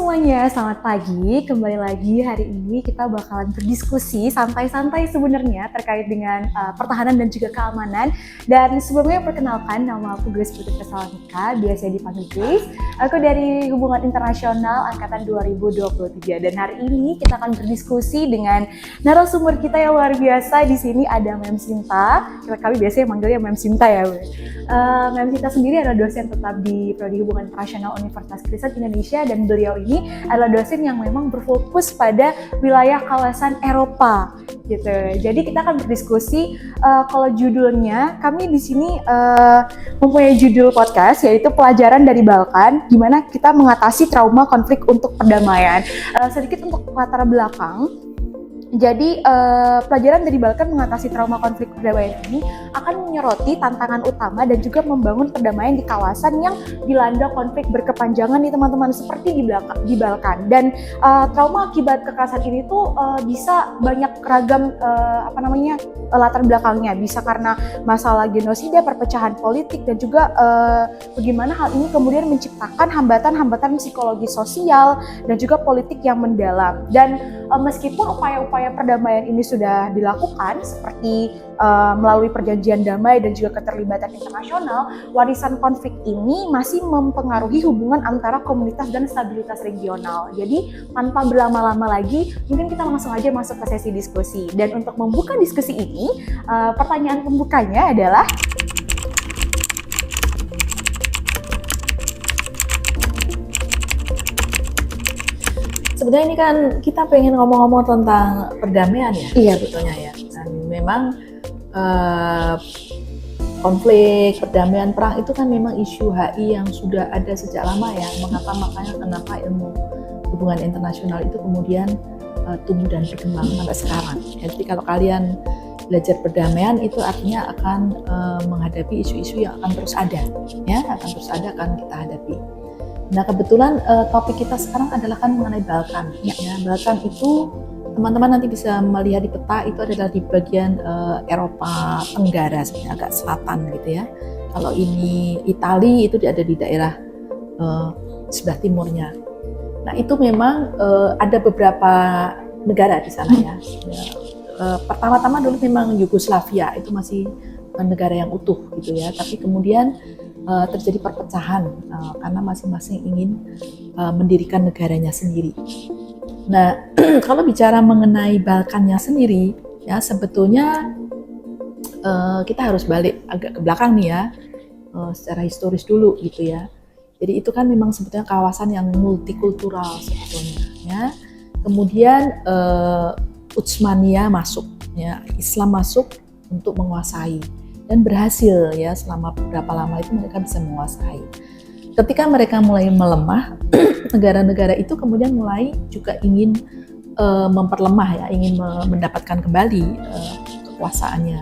semuanya, selamat pagi. Kembali lagi hari ini kita bakalan berdiskusi santai-santai sebenarnya terkait dengan pertahanan dan juga keamanan. Dan sebelumnya perkenalkan, nama aku Grace Putri Tesalonika, biasa dipanggil Grace. Aku dari Hubungan Internasional Angkatan 2023. Dan hari ini kita akan berdiskusi dengan narasumber kita yang luar biasa. Di sini ada Mem Sinta. Kami biasanya manggilnya Mem Sinta ya. Mem Sinta sendiri adalah dosen tetap di Prodi Hubungan Internasional Universitas Kristen Indonesia, dan beliau ini adalah dosen yang memang berfokus pada wilayah kawasan Eropa gitu. Jadi kita akan berdiskusi kalau judulnya, kami di sini mempunyai judul podcast yaitu Pelajaran dari Balkan, gimana kita mengatasi trauma konflik untuk perdamaian. Sedikit untuk latar belakang. Jadi pelajaran dari Balkan mengatasi trauma konflik perdamaian ini akan menyoroti tantangan utama dan juga membangun perdamaian di kawasan yang dilanda konflik berkepanjangan nih teman-teman, seperti di Balkan. Dan trauma akibat kekerasan ini tuh bisa banyak ragam latar belakangnya. Bisa karena masalah genosida, perpecahan politik, dan juga bagaimana hal ini kemudian menciptakan hambatan-hambatan psikologi sosial dan juga politik yang mendalam. Dan meskipun upaya-upaya perdamaian ini sudah dilakukan seperti melalui perjanjian damai dan juga keterlibatan internasional, warisan konflik ini masih mempengaruhi hubungan antara komunitas dan stabilitas regional. Jadi tanpa berlama-lama lagi, mungkin kita langsung aja masuk ke sesi diskusi. Dan untuk membuka diskusi ini, pertanyaan pembukanya adalah, sebenarnya ini kan kita pengen ngomong-ngomong tentang perdamaian ya. Iya, sebetulnya ya. Dan memang konflik, perdamaian, perang itu kan memang isu HI yang sudah ada sejak lama ya. Makanya kenapa ilmu hubungan internasional itu kemudian tumbuh dan berkembang sampai sekarang. Jadi kalau kalian belajar perdamaian itu artinya akan menghadapi isu-isu yang akan terus ada, ya, akan kita hadapi. Nah, kebetulan topik kita sekarang adalah kan mengenai Balkan. Ya, Balkan itu teman-teman nanti bisa melihat di peta, itu adalah di bagian Eropa Tenggara, sebenarnya agak selatan gitu ya. Kalau ini Italia itu ada di daerah sebelah timurnya. Nah, itu memang ada beberapa negara di sana ya. Pertama-tama dulu memang Yugoslavia itu masih negara yang utuh gitu ya. Tapi kemudian terjadi perpecahan karena masing-masing ingin mendirikan negaranya sendiri. Nah, kalau bicara mengenai Balkannya sendiri, ya sebetulnya kita harus balik agak ke belakang nih ya, secara historis dulu gitu ya. Jadi itu kan memang sebetulnya kawasan yang multikultural sebetulnya. Ya. Kemudian Utsmaniyah masuk, ya, Islam masuk untuk menguasai. Dan berhasil ya, selama beberapa lama itu mereka bisa menguasai. Ketika mereka mulai melemah, negara-negara itu kemudian mulai juga ingin memperlemah ya, ingin mendapatkan kembali kekuasaannya.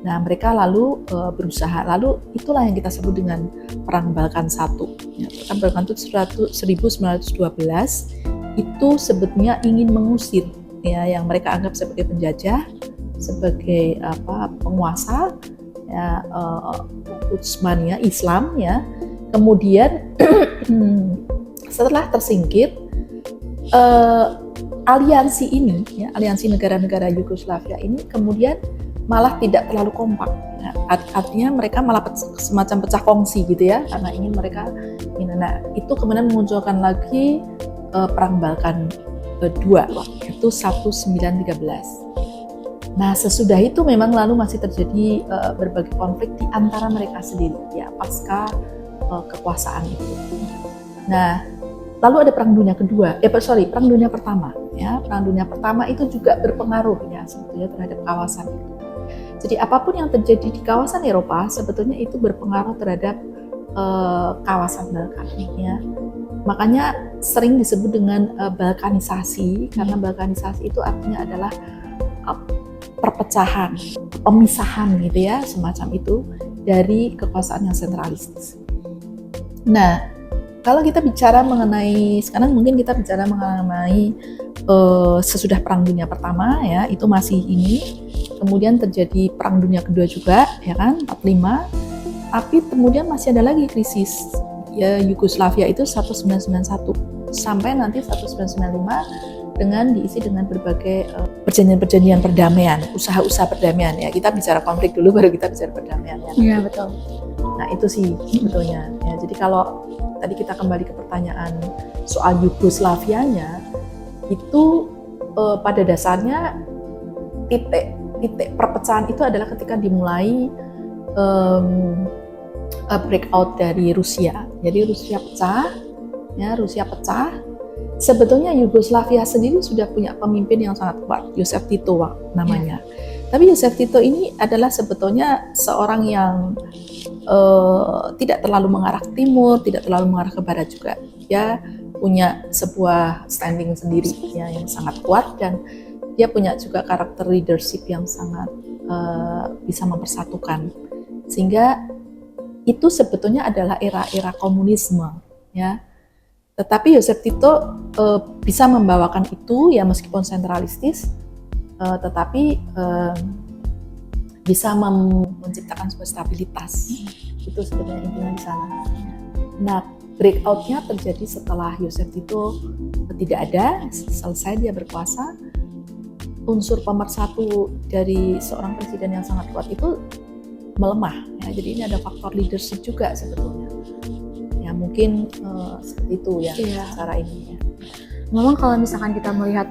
Nah, mereka lalu berusaha, lalu itulah yang kita sebut dengan Perang Balkan I. Ya, Perang Balkan itu 1912 itu sebetulnya ingin mengusir ya yang mereka anggap sebagai penjajah, sebagai penguasa. Ya, Utsmaniyah Islam ya, kemudian setelah tersingkir aliansi ini ya, aliansi negara-negara Yugoslavia ini kemudian malah tidak terlalu kompak ya, artinya mereka malah semacam pecah kongsi gitu ya, karena ingin mereka nah itu kemudian memunculkan lagi Perang Balkan II waktu itu 1913. Nah, sesudah itu memang lalu masih terjadi berbagai konflik di antara mereka sendiri ya, pasca kekuasaan itu. Nah, lalu ada Perang Dunia Perang Dunia Pertama ya. Perang Dunia Pertama itu juga berpengaruh ya sebetulnya terhadap kawasan itu. Jadi apapun yang terjadi di kawasan Eropa sebetulnya itu berpengaruh terhadap kawasan Balkan ya. Makanya sering disebut dengan balkanisasi, karena balkanisasi itu artinya adalah perpecahan, pemisahan gitu ya, semacam itu dari kekuasaan yang sentralistis. Nah, kalau kita bicara mengenai, sekarang mungkin kita bicara mengenai sesudah Perang Dunia Pertama ya, itu masih ini, kemudian terjadi Perang Dunia Kedua juga ya kan, 45, tapi kemudian masih ada lagi krisis ya, Yugoslavia itu 1991 sampai nanti 1995 dengan diisi dengan berbagai perjanjian-perjanjian perdamaian, usaha-usaha perdamaian ya. Kita bicara konflik dulu baru kita bicara perdamaian ya. Iya, betul. Nah itu sih sebetulnya ya. Jadi kalau tadi kita kembali ke pertanyaan soal Yugoslavianya, itu pada dasarnya titik perpecahan itu adalah ketika dimulai breakout dari Rusia. Jadi Rusia pecah. Sebetulnya Yugoslavia sendiri sudah punya pemimpin yang sangat kuat, Joseph Tito namanya. Tapi Joseph Tito ini adalah sebetulnya seorang yang tidak terlalu mengarah ke timur, tidak terlalu mengarah ke barat juga. Dia punya sebuah standing sendiri ya, yang sangat kuat, dan dia punya juga karakter leadership yang sangat bisa mempersatukan. Sehingga itu sebetulnya adalah era-era komunisme ya. Tetapi Joseph Tito bisa membawakan itu ya, meskipun sentralistis, tetapi bisa menciptakan sebuah stabilitas. Itu sebetulnya intinya di sana. Nah, breakout-nya terjadi setelah Joseph Tito tidak ada, selesai dia berkuasa. Unsur pemersatu dari seorang presiden yang sangat kuat itu melemah ya. Jadi ini ada faktor leadership juga sebetulnya. Ya mungkin seperti itu ya, cara ini ya. Memang kalau misalkan kita melihat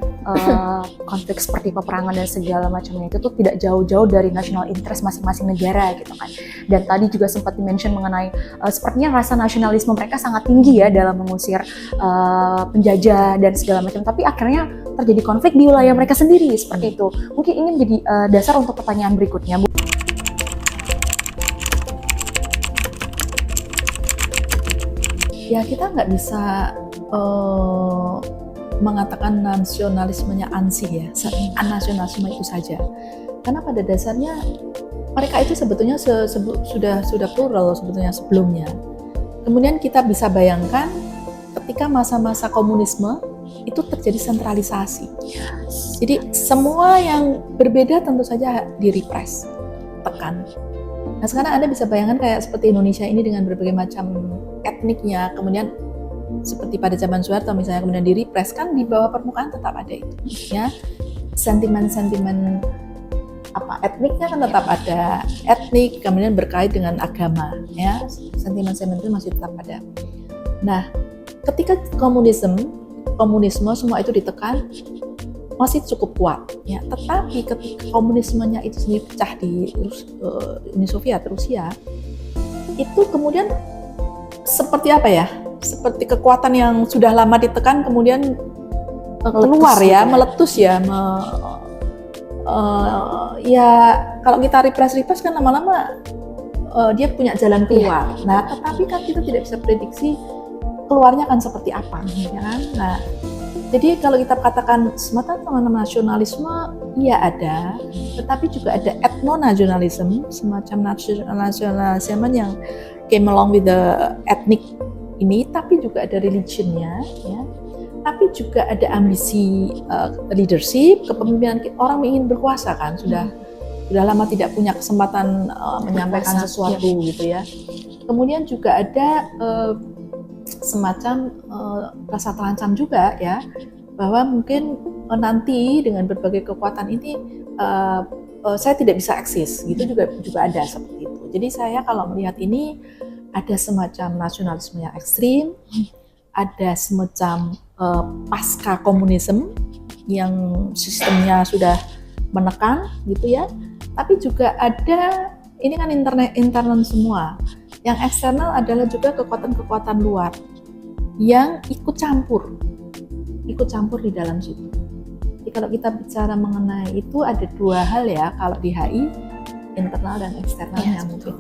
konflik seperti peperangan dan segala macamnya itu tuh tidak jauh-jauh dari national interest masing-masing negara gitu kan. Dan tadi juga sempat di-mention mengenai sepertinya rasa nasionalisme mereka sangat tinggi ya dalam mengusir penjajah dan segala macam. Tapi akhirnya terjadi konflik di wilayah mereka sendiri seperti itu. Mungkin ini menjadi dasar untuk pertanyaan berikutnya, Bu. Ya kita nggak bisa mengatakan nasionalismenya ansih ya, nasionalisme itu saja. Karena pada dasarnya mereka itu sebetulnya sudah plural sebetulnya sebelumnya. Kemudian kita bisa bayangkan ketika masa-masa komunisme itu terjadi sentralisasi. Jadi semua yang berbeda tentu saja direpress, tekan. Nah sekarang Anda bisa bayangkan kayak seperti Indonesia ini dengan berbagai macam etniknya, kemudian seperti pada zaman Soeharto misalnya, kemudian direpress, kan di bawah permukaan tetap ada itu ya, sentimen-sentimen etniknya kan tetap ada, etnik kemudian berkait dengan agama ya, sentimen-sentimen itu masih tetap ada. Nah ketika komunisme semua itu ditekan, masih cukup kuat ya, tetapi ketika komunismenya itu sendiri pecah di Uni Soviet, Rusia, itu kemudian seperti apa ya, seperti kekuatan yang sudah lama ditekan kemudian keluar ya, meletus ya, ya kalau kita repress kan lama-lama dia punya jalan keluar. Nah tetapi kan kita tidak bisa prediksi keluarnya akan seperti apa ya kan. Nah jadi kalau kita katakan semata nasionalisme, iya ada, tetapi juga ada etno-nasionalisme, semacam nasionalisme yang came along with the ethnic ini, tapi juga ada religionnya, ya. Tapi juga ada ambisi leadership, kepemimpinan, orang ingin berkuasa kan, sudah lama tidak punya kesempatan menyampaikan sesuatu gitu ya. Kemudian juga ada semacam rasa terancam juga ya, bahwa mungkin nanti dengan berbagai kekuatan ini saya tidak bisa eksis gitu, juga ada seperti itu. Jadi saya kalau melihat ini ada semacam nasionalisme yang ekstrim, ada semacam pasca komunisme yang sistemnya sudah menekan gitu ya, tapi juga ada, ini kan internal semua. Yang eksternal adalah juga kekuatan-kekuatan luar yang ikut campur di dalam situ. Jadi kalau kita bicara mengenai itu ada dua hal ya, kalau di HI, internal dan eksternalnya mungkin.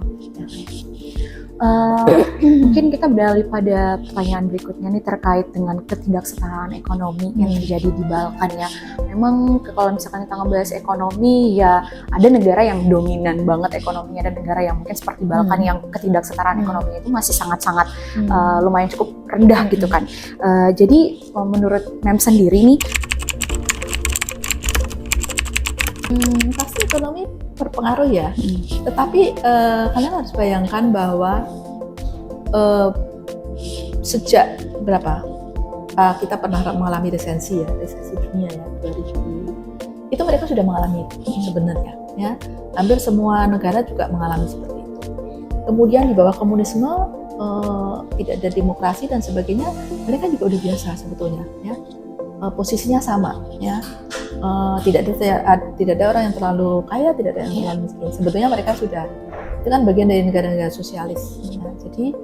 Mungkin kita beralih pada pertanyaan berikutnya nih terkait dengan ketidaksetaraan ekonomi yang terjadi di Balkan ya. Memang kalau misalkan kita ngebahas ekonomi ya, ada negara yang dominan banget ekonominya, dan negara yang mungkin seperti Balkan yang ketidaksetaraan ekonominya itu masih sangat-sangat lumayan cukup rendah gitu kan. Jadi menurut Mem sendiri nih, pasti ekonomi berpengaruh ya, tetapi kalian harus bayangkan bahwa sejak berapa? kita pernah mengalami resesi dunia ya 2000. Itu mereka sudah mengalami sebenarnya ya. Hampir semua negara juga mengalami seperti itu. Kemudian di bawah komunisme tidak ada demokrasi dan sebagainya, mereka juga udah biasa sebetulnya ya. Posisinya sama ya. Tidak ada orang yang terlalu kaya, tidak ada yang terlalu miskin. Sebetulnya mereka sudah, itu kan bagian dari negara-negara sosialis ya. Jadi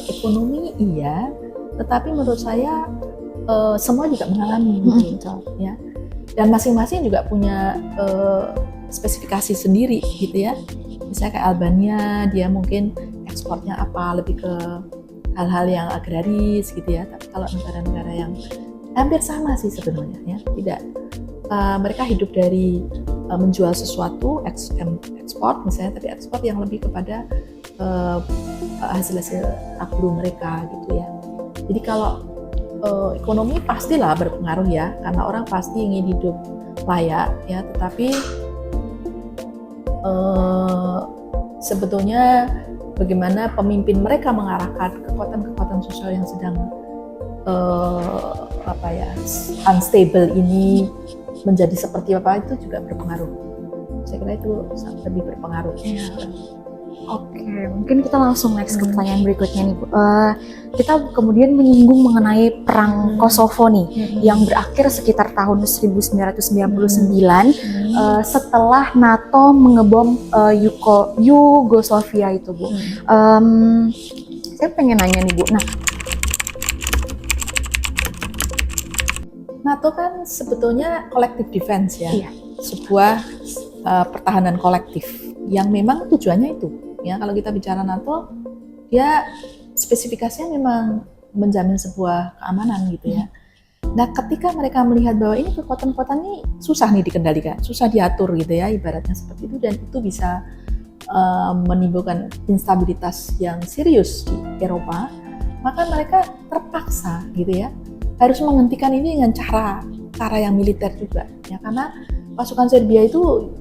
ekonomi iya, tetapi menurut saya semua juga mengalami gitu ya. Dan masing-masing juga punya spesifikasi sendiri gitu ya. Misalnya kayak Albania, dia mungkin ekspornya apa, lebih ke hal-hal yang agraris gitu ya. Tapi kalau negara-negara yang hampir sama sih sebenarnya ya, tidak mereka hidup dari menjual sesuatu, ekspor misalnya, tapi ekspor yang lebih kepada hasil-hasil agro mereka gitu ya. Jadi kalau ekonomi pastilah berpengaruh ya, karena orang pasti ingin hidup layak ya, tetapi sebetulnya bagaimana pemimpin mereka mengarahkan kekuatan-kekuatan sosial yang sedang unstable ini menjadi seperti apa, itu juga berpengaruh. Saya kira itu lebih berpengaruh. Oke, mungkin kita langsung next ke pertanyaan berikutnya nih Bu. Kita kemudian menyinggung mengenai perang Kosovo nih, yang berakhir sekitar tahun 1999 setelah NATO mengebom Yugoslavia itu Bu. Saya pengen nanya nih Bu, NATO kan sebetulnya collective defense ya, iya, sebuah pertahanan kolektif yang memang tujuannya itu ya. Kalau kita bicara NATO, dia spesifikasinya memang menjamin sebuah keamanan gitu ya. Nah, ketika mereka melihat bahwa ini kekuatan-kekuatan ini susah nih dikendalikan, susah diatur gitu ya, ibaratnya seperti itu, dan itu bisa menimbulkan instabilitas yang serius di Eropa, maka mereka terpaksa gitu ya harus menghentikan ini dengan cara yang militer juga ya, karena pasukan Serbia itu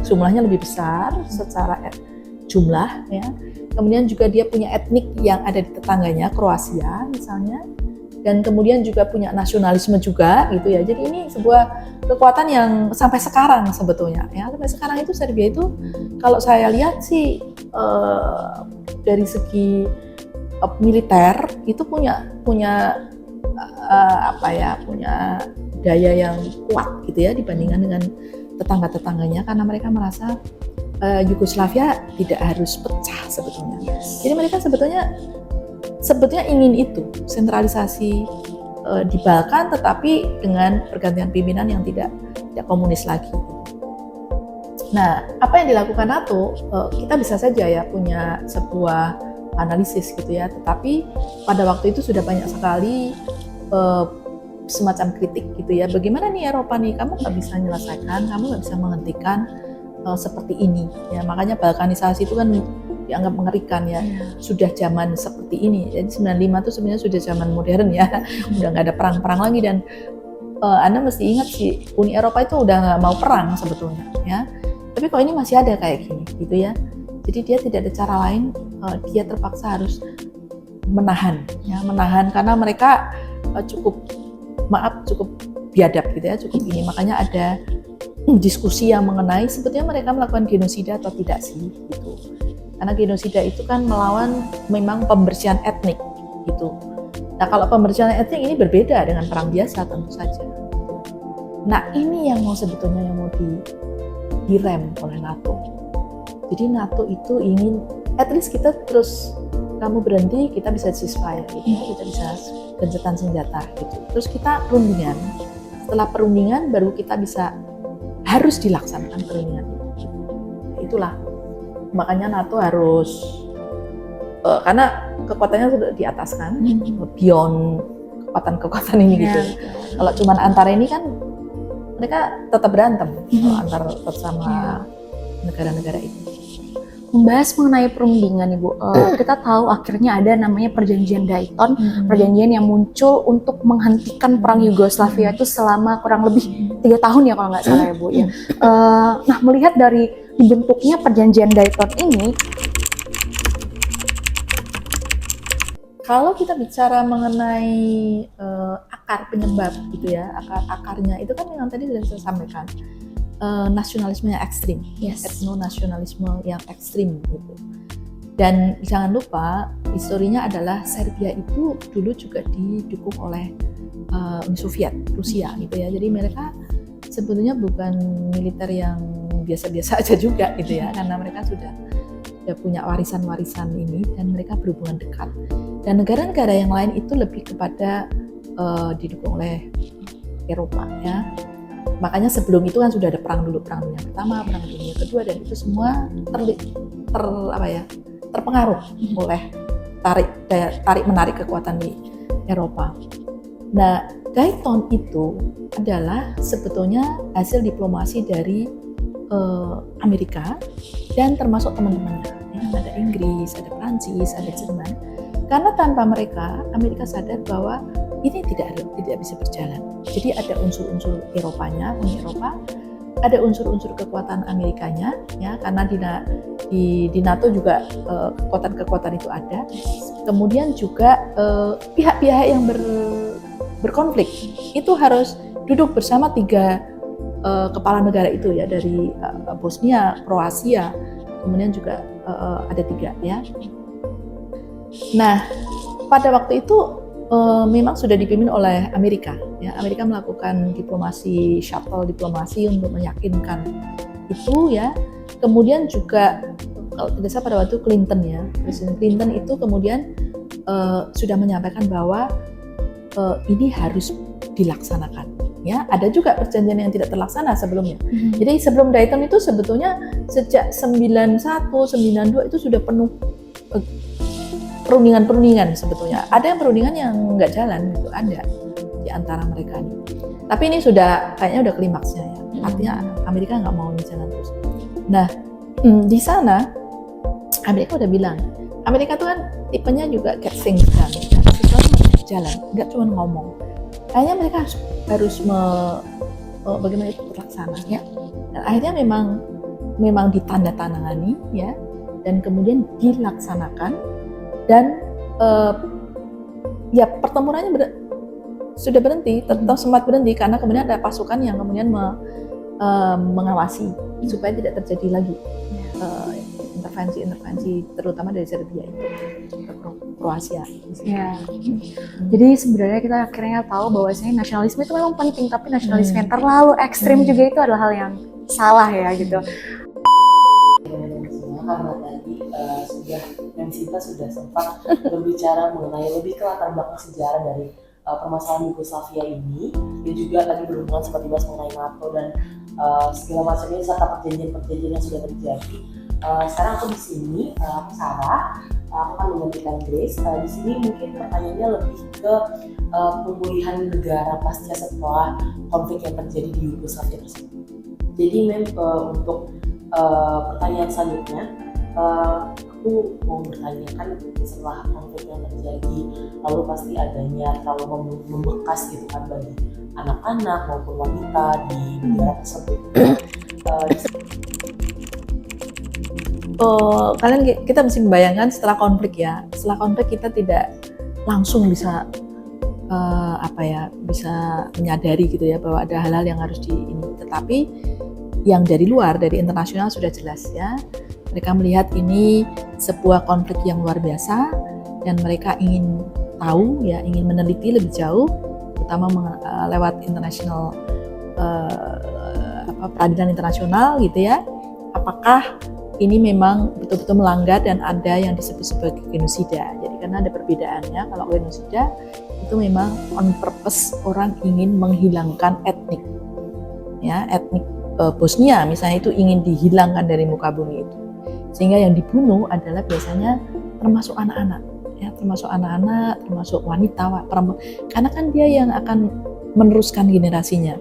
jumlahnya lebih besar secara jumlah ya. Kemudian juga dia punya etnik yang ada di tetangganya, Kroasia misalnya, dan kemudian juga punya nasionalisme juga gitu ya. Jadi ini sebuah kekuatan yang sampai sekarang sebetulnya ya, sampai sekarang itu Serbia itu kalau saya lihat sih dari segi militer itu punya daya yang kuat gitu ya dibandingkan dengan tetangga-tetangganya, karena mereka merasa Yugoslavia tidak harus pecah sebetulnya. Jadi mereka sebetulnya ingin itu sentralisasi di Balkan, tetapi dengan pergantian pimpinan yang tidak komunis lagi. Nah, apa yang dilakukan NATO, kita bisa saja ya punya sebuah analisis gitu ya, tetapi pada waktu itu sudah banyak sekali semacam kritik gitu ya, bagaimana nih Eropa nih, kamu nggak bisa menyelesaikan, kamu nggak bisa menghentikan seperti ini ya. Makanya balkanisasi itu kan dianggap mengerikan ya, sudah zaman seperti ini. Jadi 95 itu sebenarnya sudah zaman modern ya, udah nggak ada perang-perang lagi, dan Anda mesti ingat sih, Uni Eropa itu udah nggak mau perang sebetulnya ya, tapi kok ini masih ada kayak gini gitu ya. Jadi dia tidak ada cara lain, dia terpaksa harus menahan karena mereka cukup biadab gitu ya, cukup ini. Makanya ada diskusi yang mengenai sebetulnya mereka melakukan genosida atau tidak sih gitu. Karena genosida itu kan melawan memang pembersihan etnik gitu. Nah, kalau pembersihan etnik ini berbeda dengan perang biasa tentu saja. Nah, ini yang sebetulnya mau direm oleh NATO. Jadi NATO itu ingin at least kita terus, kamu berhenti, kita bisa ceasefire gitu, kita bisa gencatan senjata gitu. Terus kita perundingan. Setelah perundingan baru kita bisa, harus dilaksanakan perundingan itu. Itulah makanya NATO harus karena kekuatannya sudah di atas kan, beyond kekuatan ini gitu. Kalau cuman antara ini kan mereka tetap berantem antar bersama negara-negara itu. Membahas mengenai perundingan Ibu, kita tahu akhirnya ada namanya perjanjian Dayton, perjanjian yang muncul untuk menghentikan perang Yugoslavia itu selama kurang lebih 3 tahun ya kalau nggak salah ya Bu ya. Nah, melihat dari dibentuknya perjanjian Dayton ini, Kalau kita bicara mengenai akar penyebab gitu ya, akarnya itu kan yang tadi sudah saya sampaikan, nasionalisme yang ekstrim, etnonasionalisme yang ekstrim gitu. Dan jangan lupa historinya adalah Serbia itu dulu juga didukung oleh Uni Soviet, Rusia gitu ya. Jadi mereka sebetulnya bukan militer yang biasa-biasa aja juga gitu ya, karena mereka sudah punya warisan-warisan ini dan mereka berhubungan dekat. Dan negara-negara yang lain itu lebih kepada didukung oleh Eropa ya. Makanya sebelum itu kan sudah ada perang dulu, perang dunia pertama, perang dunia kedua, dan itu semua terpengaruh oleh tarik menarik kekuatan di Eropa. Nah, Dayton itu adalah sebetulnya hasil diplomasi dari Amerika dan termasuk teman-temannya. Ya, ada Inggris, ada Prancis, ada Jerman. Karena tanpa mereka, Amerika sadar bahwa ini tidak bisa berjalan. Jadi ada unsur-unsur Eropanya, Uni Eropa, ada unsur-unsur kekuatan Amerikanya, ya, karena di NATO juga kekuatan-kekuatan itu ada. Kemudian juga pihak-pihak yang berkonflik itu harus duduk bersama tiga kepala negara itu ya, dari Bosnia, Kroasia, kemudian juga ada tiga ya. Nah, pada waktu itu memang sudah dipimpin oleh Amerika. Ya, Amerika melakukan diplomasi, shuttle diplomasi untuk meyakinkan itu ya. Kemudian juga kalau tidak salah pada waktu Clinton ya, Presiden Clinton itu kemudian sudah menyampaikan bahwa ini harus dilaksanakan. Ya, ada juga perjanjian yang tidak terlaksana sebelumnya. Jadi sebelum Dayton itu sebetulnya sejak 91, 92 itu sudah penuh perundingan sebetulnya. Ada yang perundingan yang nggak jalan gitu, ada di antara mereka ini. Tapi ini sudah kayaknya udah klimaksnya ya. Artinya Amerika nggak mau ini jalan terus. Nah, di sana Amerika udah bilang, Amerika tuh kan tipenya juga get things done, sesuatu jalan, nggak cuma ngomong. Akhirnya mereka harus bagaimana itu terlaksana ya. Dan akhirnya memang ditandatangani ya, dan kemudian dilaksanakan, dan ya pertempurannya sudah berhenti, tetap sempat berhenti karena kemudian ada pasukan yang kemudian mengawasi supaya tidak terjadi lagi intervensi terutama dari Serbia itu ke Kroasia. Ya. Jadi sebenarnya kita akhirnya tahu bahwasanya nasionalisme itu memang penting, tapi nasionalisme yang terlalu ekstrim juga itu adalah hal yang salah ya gitu. Karena tadi Sita sudah sempat berbicara mengenai lebih ke latar belakang sejarah dari permasalahan Yugoslavia ini, dan juga tadi berhubungan seperti bahas mengenai NATO dan segala macamnya serta perjanjian-perjanjian yang sudah terjadi. Sekarang aku di sini, Sarah, aku akan menggantikan Grace. Di sini mungkin pertanyaannya lebih ke pemulihan negara pasca setelah konflik yang terjadi di Yugoslavia tersebut. Jadi untuk pertanyaan selanjutnya, aku mau bertanyakan setelah konflik yang terjadi, lalu pasti adanya terlalu membekas gitu kan bagi anak-anak maupun wanita di negara tersebut. Kita mesti membayangkan setelah konflik ya. Setelah konflik kita tidak langsung bisa bisa menyadari gitu ya bahwa ada hal-hal yang harus ini. Tetapi yang dari luar, dari internasional sudah jelas ya. Mereka melihat ini sebuah konflik yang luar biasa dan mereka ingin tahu ya, ingin meneliti lebih jauh, terutama lewat internasional peradilan internasional gitu ya. Apakah ini memang betul-betul melanggar dan ada yang disebut sebagai genosida. Jadi karena ada perbedaannya, kalau genosida itu memang on purpose, orang ingin menghilangkan etnik. Ya, etnik Bosnia misalnya itu ingin dihilangkan dari muka bumi itu. Sehingga yang dibunuh adalah biasanya termasuk anak-anak, ya, termasuk wanita, perempuan. Karena kan dia yang akan meneruskan generasinya.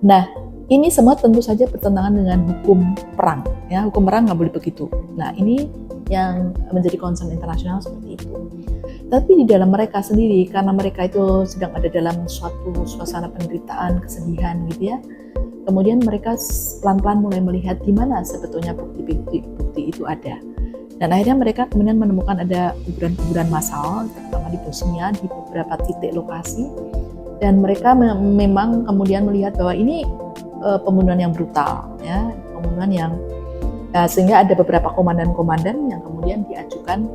Nah, ini semua tentu saja bertentangan dengan hukum perang. Ya, hukum perang nggak boleh begitu. Nah, ini yang menjadi concern internasional seperti itu. Tapi di dalam mereka sendiri, karena mereka itu sedang ada dalam suatu suasana penderitaan, kesedihan gitu ya, kemudian mereka pelan-pelan mulai melihat di mana sebetulnya bukti itu ada. Dan akhirnya mereka kemudian menemukan ada kuburan-kuburan massal, terutama di Bosnia, di beberapa titik lokasi. Dan mereka memang kemudian melihat bahwa ini pembunuhan yang brutal, ya, pembunuhan yang sehingga ada beberapa komandan-komandan yang kemudian diajukan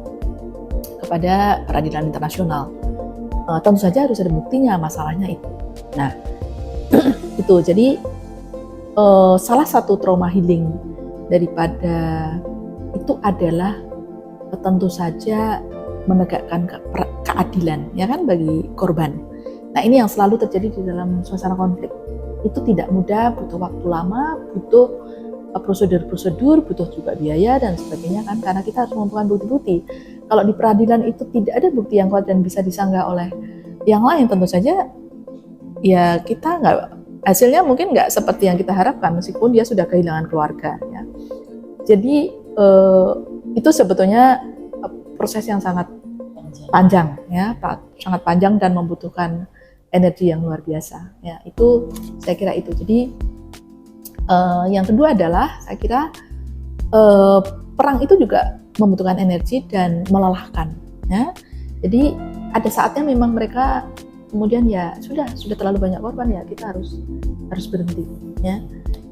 kepada peradilan internasional. Tentu saja harus ada buktinya masalahnya itu. Nah, itu jadi salah satu trauma healing daripada itu adalah tentu saja menegakkan keadilan, ya kan, bagi korban. Nah, ini yang selalu terjadi di dalam suasana konflik. Itu tidak mudah, butuh waktu lama, butuh prosedur-prosedur, butuh juga biaya dan sebagainya kan, karena kita harus mengumpulkan bukti-bukti. Kalau di peradilan itu tidak ada bukti yang kuat dan bisa disanggah oleh yang lain, tentu saja ya kita hasilnya mungkin nggak seperti yang kita harapkan meskipun dia sudah kehilangan keluarga, ya. Jadi itu sebetulnya proses yang sangat panjang, ya, sangat panjang dan membutuhkan energi yang luar biasa, ya. Itu saya kira itu. Jadi yang kedua adalah saya kira perang itu juga membutuhkan energi dan melelahkan, ya. Jadi ada saatnya memang mereka kemudian ya sudah terlalu banyak korban, ya kita harus berhenti, ya.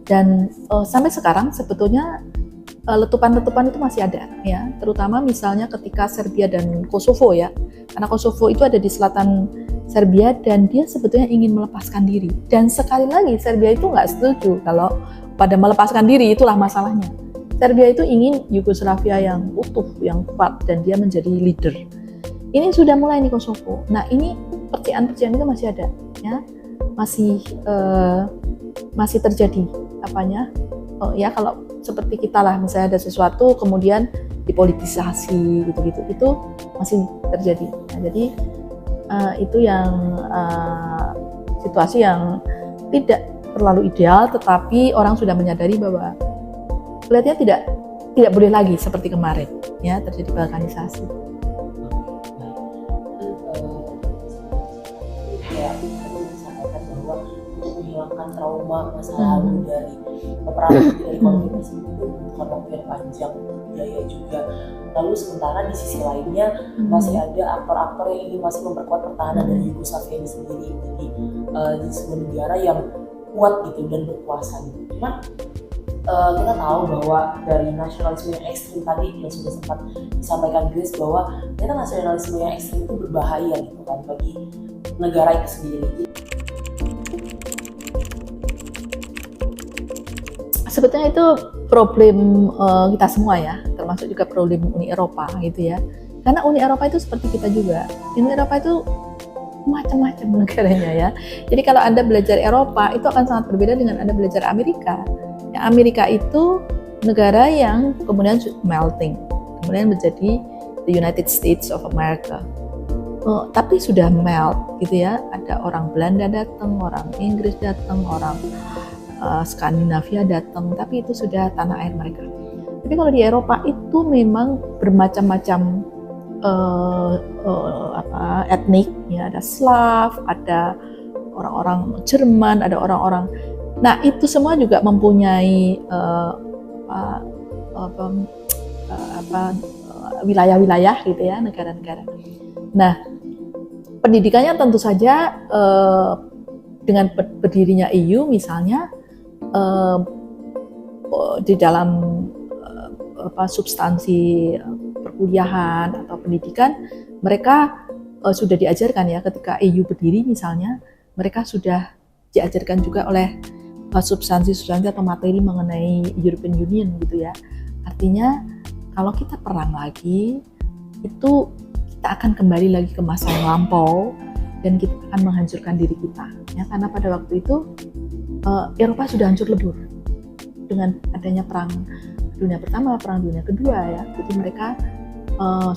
Dan sampai sekarang sebetulnya letupan-letupan itu masih ada, ya, terutama misalnya ketika Serbia dan Kosovo, ya, karena Kosovo itu ada di selatan Serbia dan dia sebetulnya ingin melepaskan diri. Dan sekali lagi Serbia itu nggak setuju kalau pada melepaskan diri, itulah masalahnya. Serbia itu ingin Yugoslavia yang utuh, yang kuat, dan dia menjadi leader. Ini sudah mulai nih Kosovo. Nah, ini percikan-percikan itu masih ada, ya, masih terjadi apanya? Ya kalau seperti kita lah, misalnya ada sesuatu kemudian dipolitisasi gitu-gitu, itu masih terjadi. Nah, jadi itu yang situasi yang tidak terlalu ideal, tetapi orang sudah menyadari bahwa kelihatannya tidak boleh lagi seperti kemarin, ya, terjadi balkanisasi. Menghilangkan trauma masa lalu dari peperangan, dari konflik tersebut itu bukan waktu yang panjang, biaya juga. Lalu sementara di sisi lainnya masih ada aktor-aktor yang ingin masih memperkuat pertahanan dari Yugoslavia ini sendiri, jadi di sebuah negara yang kuat gitu dan berkuasa gitu. Cuman kita tahu bahwa dari nasionalisme yang ekstrim tadi yang sudah sempat disampaikan Grace, bahwa ternyata nasionalisme yang ekstrim itu berbahaya gitu kan bagi negara itu sendiri. Sebetulnya itu problem kita semua, ya, termasuk juga problem Uni Eropa gitu, ya. Karena Uni Eropa itu seperti kita juga. Uni Eropa itu macam-macam negaranya, ya. Jadi kalau Anda belajar Eropa itu akan sangat berbeda dengan Anda belajar Amerika. Ya, Amerika itu negara yang kemudian melting, kemudian menjadi the United States of America. Tapi sudah melt gitu, ya. Ada orang Belanda datang, orang Inggris datang, orang Skandinavia datang, tapi itu sudah tanah air mereka. Tapi kalau di Eropa itu memang bermacam-macam etnik, ya, ada Slav, ada orang-orang Jerman, ada orang-orang. Nah, itu semua juga mempunyai wilayah-wilayah gitu, ya, negara-negara. Nah, pendidikannya tentu saja dengan berdirinya EU misalnya, di dalam substansi perkuliahan atau pendidikan mereka sudah diajarkan, ya, ketika EU berdiri misalnya, mereka sudah diajarkan juga oleh substansi atau materi mengenai European Union gitu, ya. Artinya kalau kita perang lagi itu kita akan kembali lagi ke masa yang lampau dan kita akan menghancurkan diri kita, ya, karena pada waktu itu Eropa sudah hancur lebur dengan adanya perang dunia pertama, perang dunia kedua, ya. Jadi mereka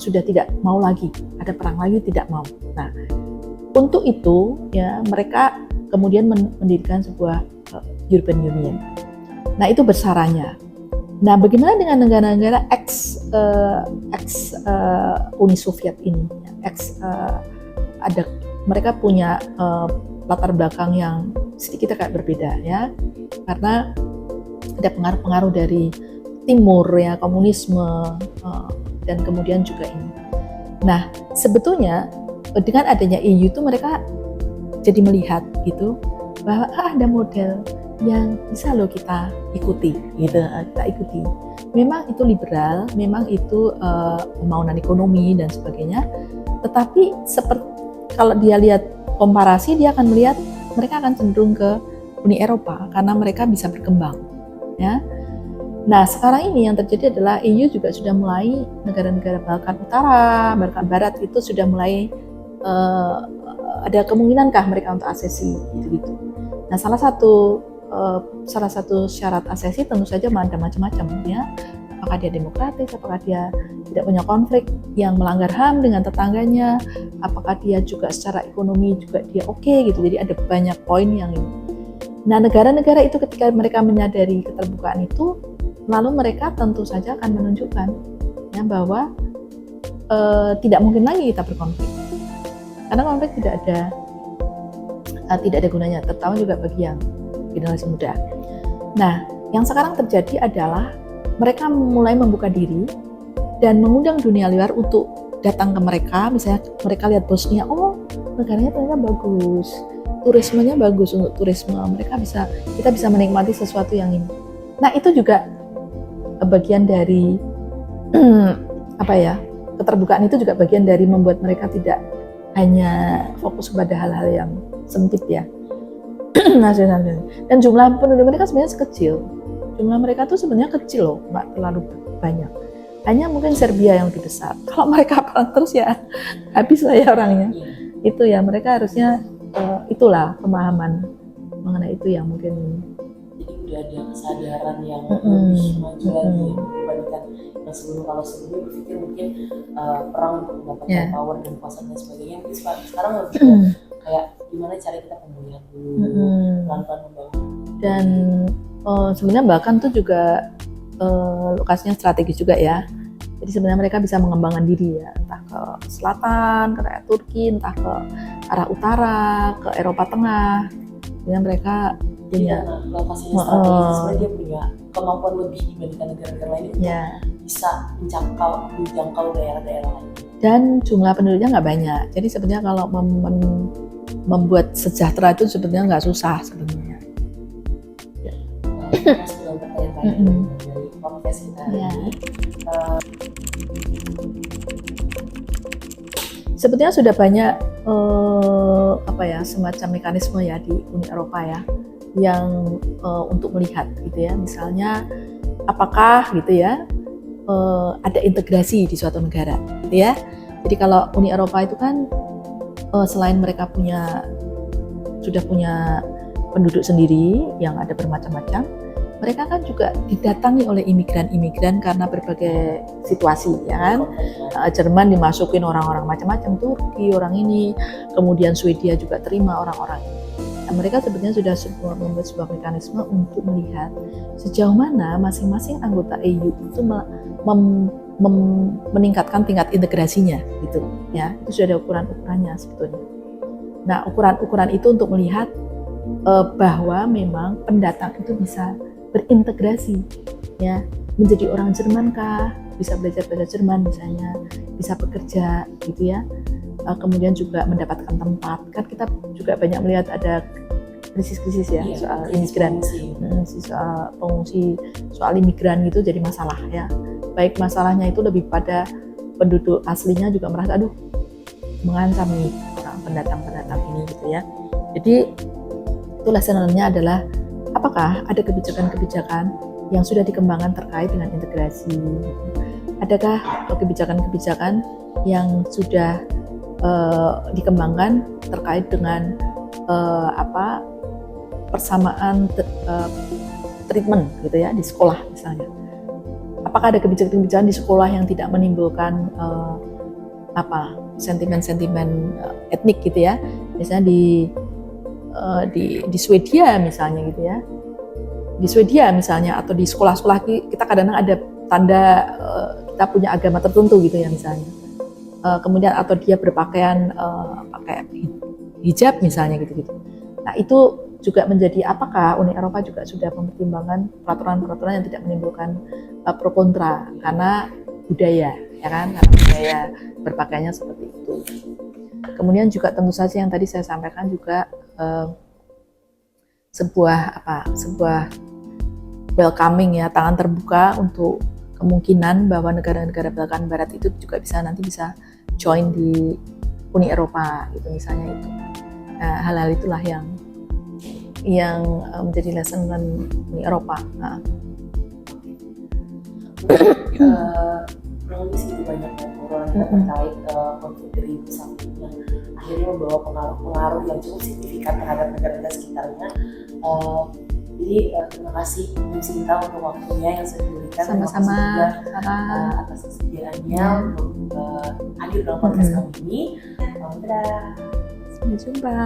sudah tidak mau lagi ada perang lagi, tidak mau. Nah, untuk itu, ya, mereka kemudian mendirikan sebuah European Union. Nah, itu besarannya. Nah, bagaimana dengan negara-negara ex Uni Soviet ini? Mereka punya latar belakang yang sedikit agak berbeda, ya, karena ada pengaruh-pengaruh dari timur, ya, komunisme, dan kemudian juga ini. Nah, sebetulnya dengan adanya EU itu mereka jadi melihat gitu bahwa ada model yang bisa loh kita ikuti gitu, kita ikuti. Memang itu liberal, memang itu pembangunan ekonomi dan sebagainya. Tetapi seperti kalau dia lihat komparasi, dia akan melihat mereka akan cenderung ke Uni Eropa karena mereka bisa berkembang, ya. Nah, sekarang ini yang terjadi adalah EU juga sudah mulai, negara-negara Balkan Utara, Balkan Barat itu sudah mulai ada kemungkinankah mereka untuk aksesi gitu-gitu. Nah, salah satu syarat aksesi tentu saja ada macam-macam, ya. Apakah dia demokratis, apakah dia tidak punya konflik yang melanggar HAM dengan tetangganya, apakah dia juga secara ekonomi juga dia oke gitu. Jadi ada banyak poin yang ini. Nah, negara-negara itu ketika mereka menyadari keterbukaan itu, lalu mereka tentu saja akan menunjukkan ya bahwa tidak mungkin lagi kita berkonflik. Karena konflik tidak ada gunanya, terutama juga bagi yang generasi muda. Nah, yang sekarang terjadi adalah mereka mulai membuka diri dan mengundang dunia luar untuk datang ke mereka. Misalnya mereka lihat Bosnia, oh negaranya ternyata bagus, turismenya bagus untuk turisme. Kita bisa menikmati sesuatu yang ini. Nah, itu juga bagian dari keterbukaan itu juga bagian dari membuat mereka tidak hanya fokus pada hal-hal yang sempit ya. Nasional. Dan jumlah penduduk mereka sebenarnya kecil. Jumlah mereka tuh sebenarnya kecil loh, nggak terlalu banyak. Hanya mungkin Serbia yang lebih besar. Kalau mereka perang terus ya habis lah ya orangnya. Itu ya, mereka harusnya itulah pemahaman mengenai itu yang mungkin. Jadi udah ada kesadaran yang lebih maju lagi ya, dibandingkan yang sebelum. Kalau sebelumnya berpikir mungkin perang untuk mendapatkan power dan kekuasaan dan sebagainya, mungkin sekarang lebih kayak gimana cara kita pemulihan dulu, pelan-pelan membangun. Dan sebenarnya bahkan tuh juga lokasinya strategis juga ya. Jadi sebenarnya mereka bisa mengembangkan diri ya, entah ke selatan, ke daerah Turki, entah ke arah utara, ke Eropa Tengah. Sebenarnya mereka punya lokasinya strategis, sebenarnya dia punya kemampuan lebih dibandingkan negara-negara lain itu bisa menjangkau daerah-daerah lain. Dan jumlah penduduknya nggak banyak. Jadi sebenarnya kalau membuat sejahtera itu sebenarnya nggak susah sebenarnya. Masuk dalam pertanyaan dari podcast kita ini. Sebetulnya sudah banyak semacam mekanisme ya di Uni Eropa ya yang untuk melihat gitu ya, misalnya apakah gitu ya ada integrasi di suatu negara gitu ya. Jadi kalau Uni Eropa itu kan selain mereka sudah punya penduduk sendiri yang ada bermacam-macam, mereka kan juga didatangi oleh imigran-imigran karena berbagai situasi ya kan. Jerman dimasukin orang-orang macam-macam, Turki orang ini, kemudian Swedia juga terima orang-orang ini. Nah, mereka sebenarnya sudah membuat sebuah mekanisme untuk melihat sejauh mana masing-masing anggota EU itu meningkatkan tingkat integrasinya gitu ya. Itu sudah ada ukuran-ukurannya sebetulnya. Nah, ukuran-ukuran itu untuk melihat bahwa memang pendatang itu bisa berintegrasi ya, menjadi orang Jerman kah, bisa belajar bahasa Jerman misalnya, bisa bekerja gitu ya, kemudian juga mendapatkan tempat. Kan kita juga banyak melihat ada krisis-krisis ya, soal imigran, soal pengungsi, soal imigran gitu jadi masalah ya. Baik masalahnya itu lebih pada penduduk aslinya juga merasa aduh mengancam nih orang pendatang-pendatang ini gitu ya. Jadi itu lesson-nya adalah apakah ada kebijakan-kebijakan yang sudah dikembangkan terkait dengan integrasi? Adakah kebijakan-kebijakan yang sudah dikembangkan terkait dengan persamaan treatment gitu ya di sekolah misalnya? Apakah ada kebijakan-kebijakan di sekolah yang tidak menimbulkan sentimen-sentimen etnik gitu ya? Misalnya di Swedia misalnya gitu ya, di Swedia misalnya, atau di sekolah-sekolah kita kadang-kadang ada tanda kita punya agama tertentu gitu ya misalnya, kemudian atau dia berpakaian pakai hijab misalnya gitu-gitu. Nah itu juga menjadi apakah Uni Eropa juga sudah mempertimbangkan peraturan-peraturan yang tidak menimbulkan pro kontra karena budaya ya kan, karena gaya berpakaiannya seperti itu. Kemudian juga tentu saja yang tadi saya sampaikan juga sebuah welcoming ya, tangan terbuka untuk kemungkinan bahwa negara-negara Balkan Barat itu juga nanti bisa join di Uni Eropa gitu misalnya itu. Nah, hal-hal itulah yang menjadi lesson learned Uni Eropa. Nah. Kurang lebih segitu banyak obrolan kita terkait konflik dari Yugoslavia yang akhirnya membawa pengaruh yang cukup signifikan terhadap negara-negara sekitarnya. Jadi terima kasih Bu Sinta untuk waktunya yang sudah diberikan. Sama-sama atas kesediaannya untuk hadir dalam podcast kami ini. Dadah. Sampai jumpa.